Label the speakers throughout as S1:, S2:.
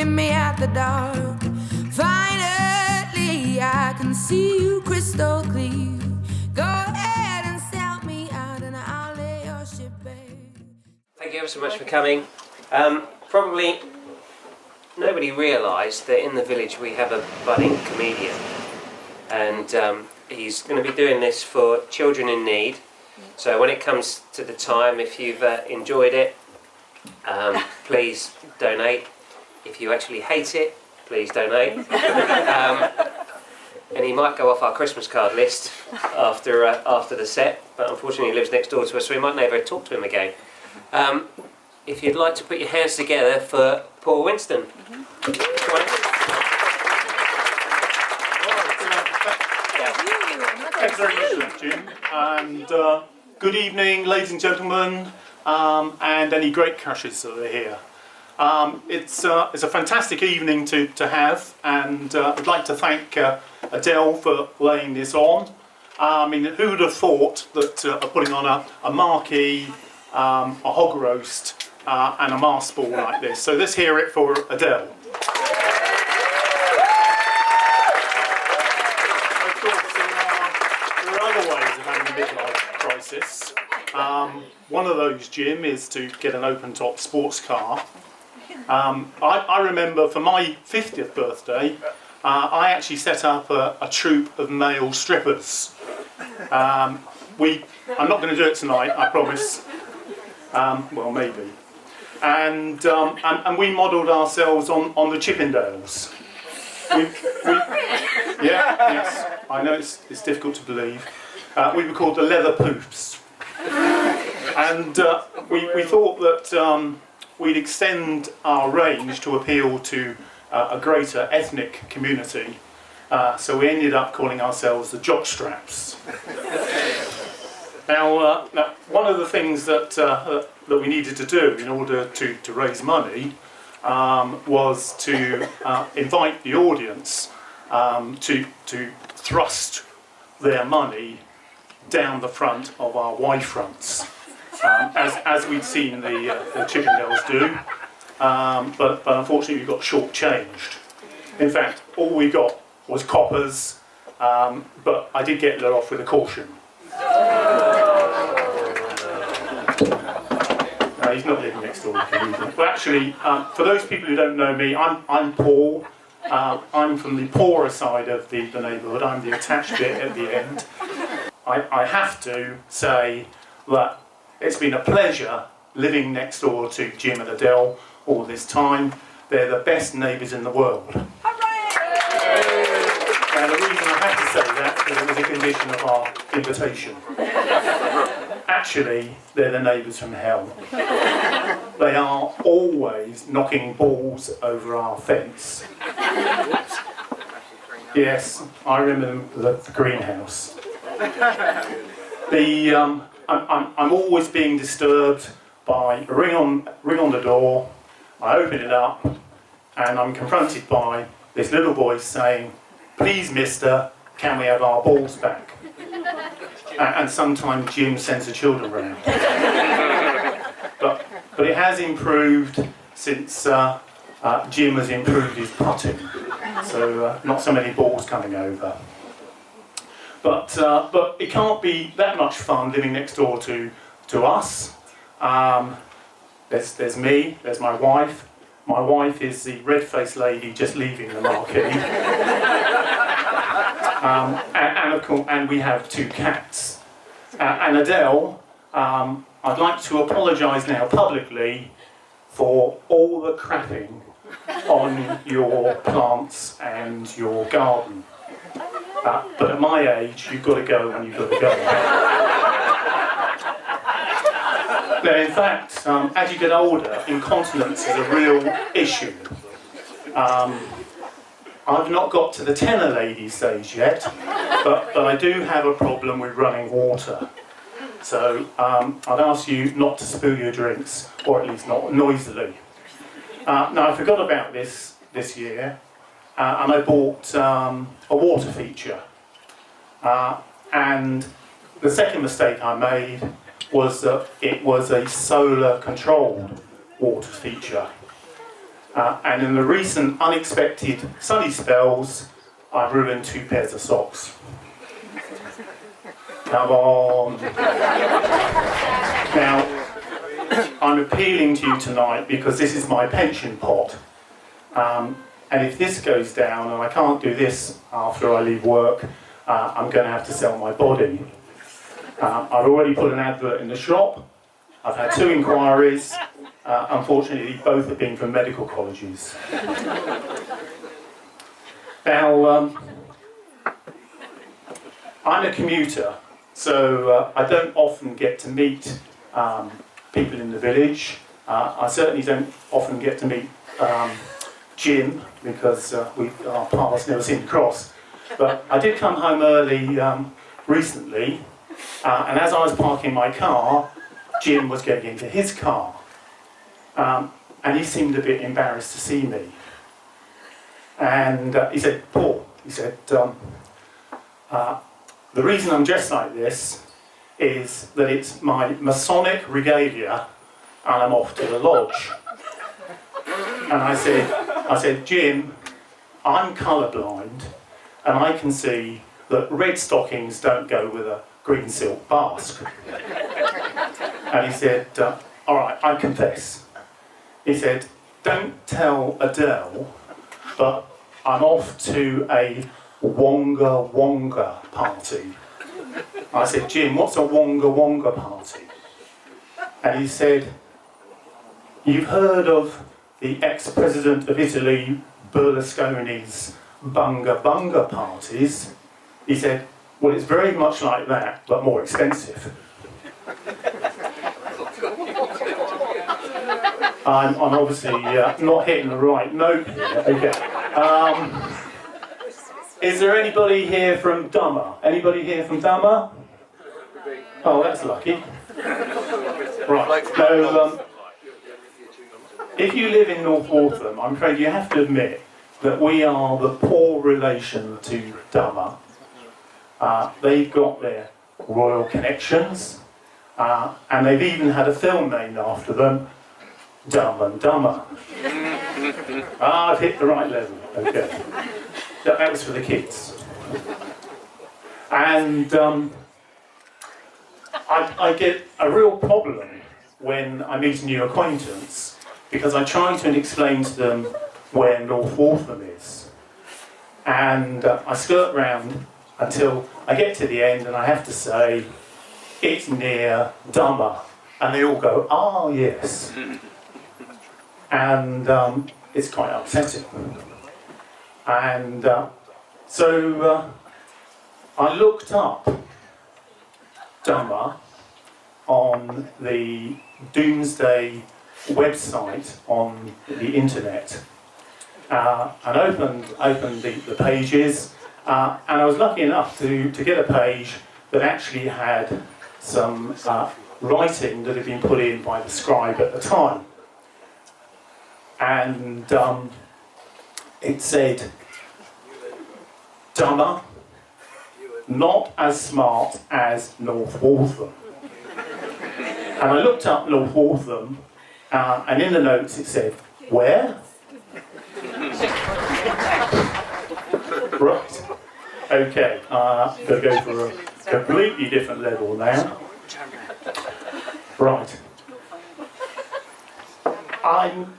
S1: meet me at the dark. Finally, I can see you crystal clear. Go ahead and sell me out and I'll lay your ship bare.
S2: Thank you ever so much for coming. Probably nobody realised that in the village we have a budding comedian, and he's going to be doing this for children in need. So when it comes to the time, if you've enjoyed it, please donate. If you actually hate it, please donate. And he might go off our Christmas card list after the set, but unfortunately he lives next door to us, so we might never talk to him again. If you'd like to put your hands together for Paul Winston.
S3: Thanks very much, Jim. And good evening, ladies and gentlemen, and any great crushes that are here. It's a fantastic evening to have, and I'd like to thank Adele for laying this on. I mean, who would have thought that putting on a marquee, a hog roast, and a mass ball like this. So let's hear it for Adele. Of course, there are other ways of having a midlife crisis. One of those, Jim, is to get an open-top sports car. I remember for my 50th birthday, I actually set up a troupe of male strippers. I'm not going to do it tonight, I promise. Well, maybe. And we modelled ourselves on the Chippendales. Yes, I know it's difficult to believe. We were called the Leather Poofs. And we thought that we'd extend our range to appeal to a greater ethnic community. So we ended up calling ourselves the Jockstraps. Now, one of the things that we needed to do in order to raise money was to invite the audience to thrust their money down the front of our Y fronts, as we'd seen the Chippendales do, but unfortunately we got short-changed. In fact, all we got was coppers, but I did get let off with a caution. He's not living next door. Well, actually, for those people who don't know me, I'm Paul. I'm from the poorer side of the neighbourhood. I'm the attached bit at the end. I have to say that it's been a pleasure living next door to Jim and Adele all this time. They're the best neighbours in the world. And the reason I have to say that is it was a condition of our invitation. Actually, they're the neighbours from hell. They are always knocking balls over our fence. Yes, I remember the greenhouse. I'm always being disturbed by a ring on the door. I open it up, and I'm confronted by this little voice saying, "Please, mister, can we have our balls back?" And sometimes Jim sends the children round. But it has improved since Jim has improved his putting. So not so many balls coming over. But it can't be that much fun living next door to us. There's me, there's my wife. My wife is the red-faced lady just leaving the marquee. And of course, and we have two cats. And Adele, I'd like to apologise now publicly for all the crapping on your plants and your garden. But at my age, you've got to go when you've got to go. Now, in fact, as you get older, incontinence is a real issue. I've not got to the tenor lady stage yet, but I do have a problem with running water. So I'd ask you not to spill your drinks, or at least not noisily. Now, I forgot about this year, and I bought a water feature. And the second mistake I made was that it was a solar controlled water feature. And in the recent unexpected sunny spells, I've ruined 2 pairs of socks. Come on. Now, I'm appealing to you tonight because this is my pension pot. And if this goes down and I can't do this after I leave work, I'm going to have to sell my body. I've already put an advert in the shop. I've had 2 inquiries. Unfortunately, both have been from medical colleges. Now, I'm a commuter, so I don't often get to meet people in the village. I certainly don't often get to meet Jim, because our paths never seem to cross. But I did come home early recently, and as I was parking my car, Jim was getting into his car. And he seemed a bit embarrassed to see me. And he said, "Paul," he said, "the reason I'm dressed like this is that it's my Masonic regalia and I'm off to the lodge." And I said, "Jim, I'm colourblind and I can see that red stockings don't go with a green silk basque." And he said, "All right, I confess." He said, "Don't tell Adele, but I'm off to a Wonga Wonga party." I said, "Jim, what's a Wonga Wonga party?" And he said, "You've heard of the ex-president of Italy, Berlusconi's Bunga Bunga parties?" He said, "Well, it's very much like that, but more expensive." I'm obviously not hitting the right note here. Okay. Is there anybody here from Dummer? Anybody here from Dummer? Oh, that's lucky. Right. So, if you live in North Waltham, I'm afraid you have to admit that we are the poor relation to Dummer. They've got their royal connections, and they've even had a film named after them, Dumb and Dumber. I've hit the right level. Okay. That was for the kids. And I get a real problem when I meet a new acquaintance, because I try to explain to them where North Waltham is. And I skirt round until I get to the end and I have to say, "It's near Dummer." And they all go, "Ah, yes." And it's quite upsetting. And so I looked up Dummer on the Doomsday website on the internet, and opened the pages, and I was lucky enough to get a page that actually had some writing that had been put in by the scribe at the time. And it said, "Dummer, not as smart as North Waltham." And I looked up North Waltham, and in the notes it said, "Where?" Right. Okay, got to go for a completely different level now. Right. I'm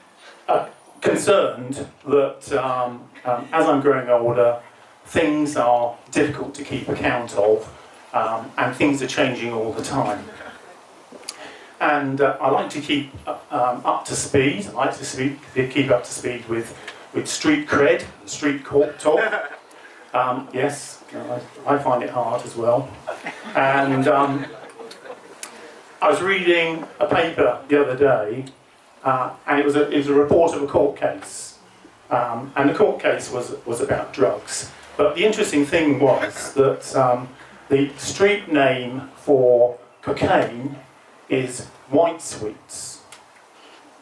S3: concerned that as I'm growing older, things are difficult to keep account of, and things are changing all the time. And I like to keep up to speed. I like to keep up to speed with street cred, street talk. Yes, I find it hard as well. And I was reading a paper the other day, and it was a report of a court case, and the court case was about drugs. But the interesting thing was that the street name for cocaine is White Sweets,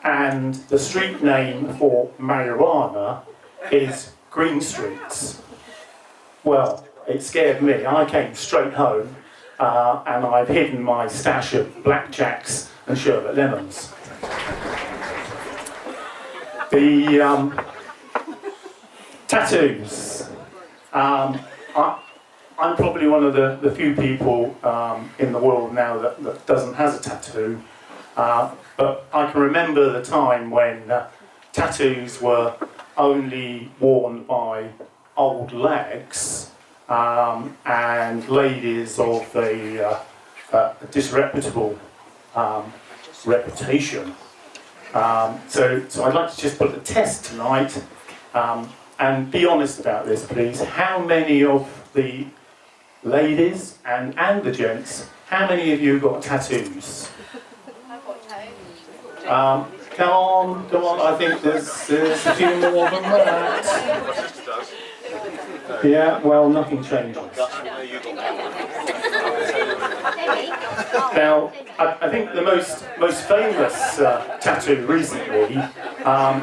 S3: and the street name for marijuana is Green Streets. Well, it scared me. I came straight home, and I've hidden my stash of blackjacks and sherbet lemons. The tattoos. I'm probably one of the few people in the world now that doesn't have a tattoo. But I can remember the time when tattoos were only worn by old lags and ladies of a disreputable reputation. So I'd like to just put a test tonight and be honest about this, please. How many of the ladies and the gents, how many of you got tattoos? Come on, I think there's a few more than that. Yeah, well, nothing changes. Now, I think the most famous tattoo recently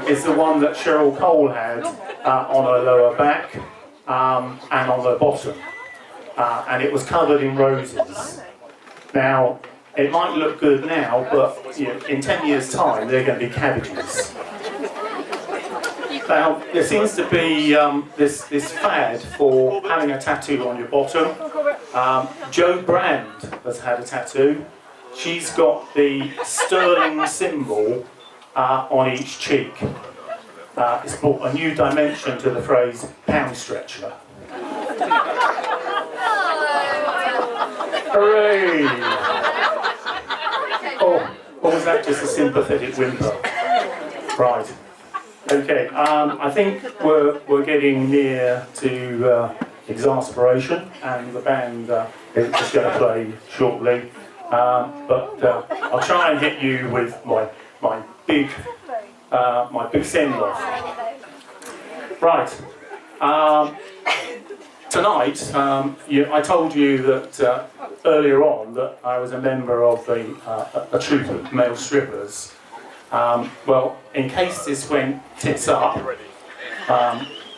S3: is the one that Cheryl Cole had on her lower back and on her bottom. And it was covered in roses. Now, it might look good now, but in 10 years' time, they're going to be cabbages. Now, there seems to be this fad for having a tattoo on your bottom. Jo Brand has had a tattoo. She's got the sterling symbol on each cheek. It's brought a new dimension to the phrase pound stretcher. Hooray! Or was that just a sympathetic whimper? Right. Okay. I think we're getting near to exasperation, and the band is going to play shortly. But I'll try and hit you with my big send-off. Right. Tonight, I told you that earlier on that I was a member of a troupe of male strippers. Well, in case this went tits up,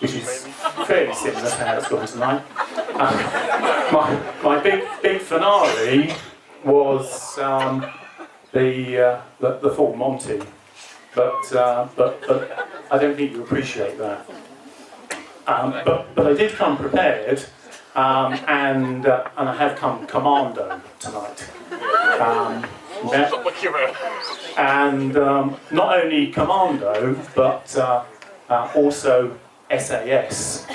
S3: which is fairly similar to how it's gone tonight, my big finale was the full Monty, but I don't think you appreciate that. But I did come prepared, and I have come commando tonight. And not only commando, but also SAS.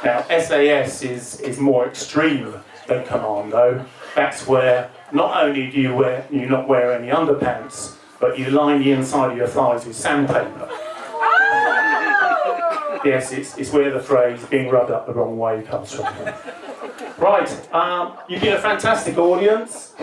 S3: Now, SAS is more extreme than commando. That's where not only do you not wear any underpants, but you line the inside of your thighs with sandpaper. Yes, it's where the phrase "being rubbed up the wrong way" comes from. Right, you've been a fantastic audience.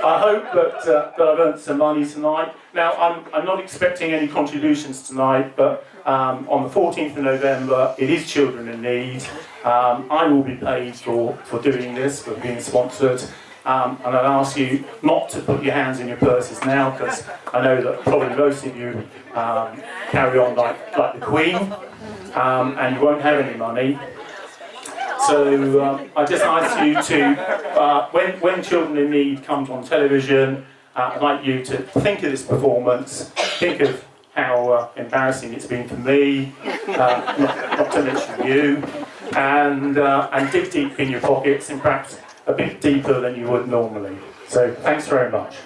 S3: I hope that I've earned some money tonight. Now, I'm not expecting any contributions tonight, but on the 14th of November, it is Children in Need. I will be paid for doing this, for being sponsored. And I'd ask you not to put your hands in your purses now, because I know that probably most of you carry on like the Queen, and you won't have any money. So I just ask you to, when Children in Need comes on television, I'd like you to think of this performance, think of how embarrassing it's been for me, not to mention you, and dig deep in your pockets, and perhaps a bit deeper than you would normally. So thanks very much.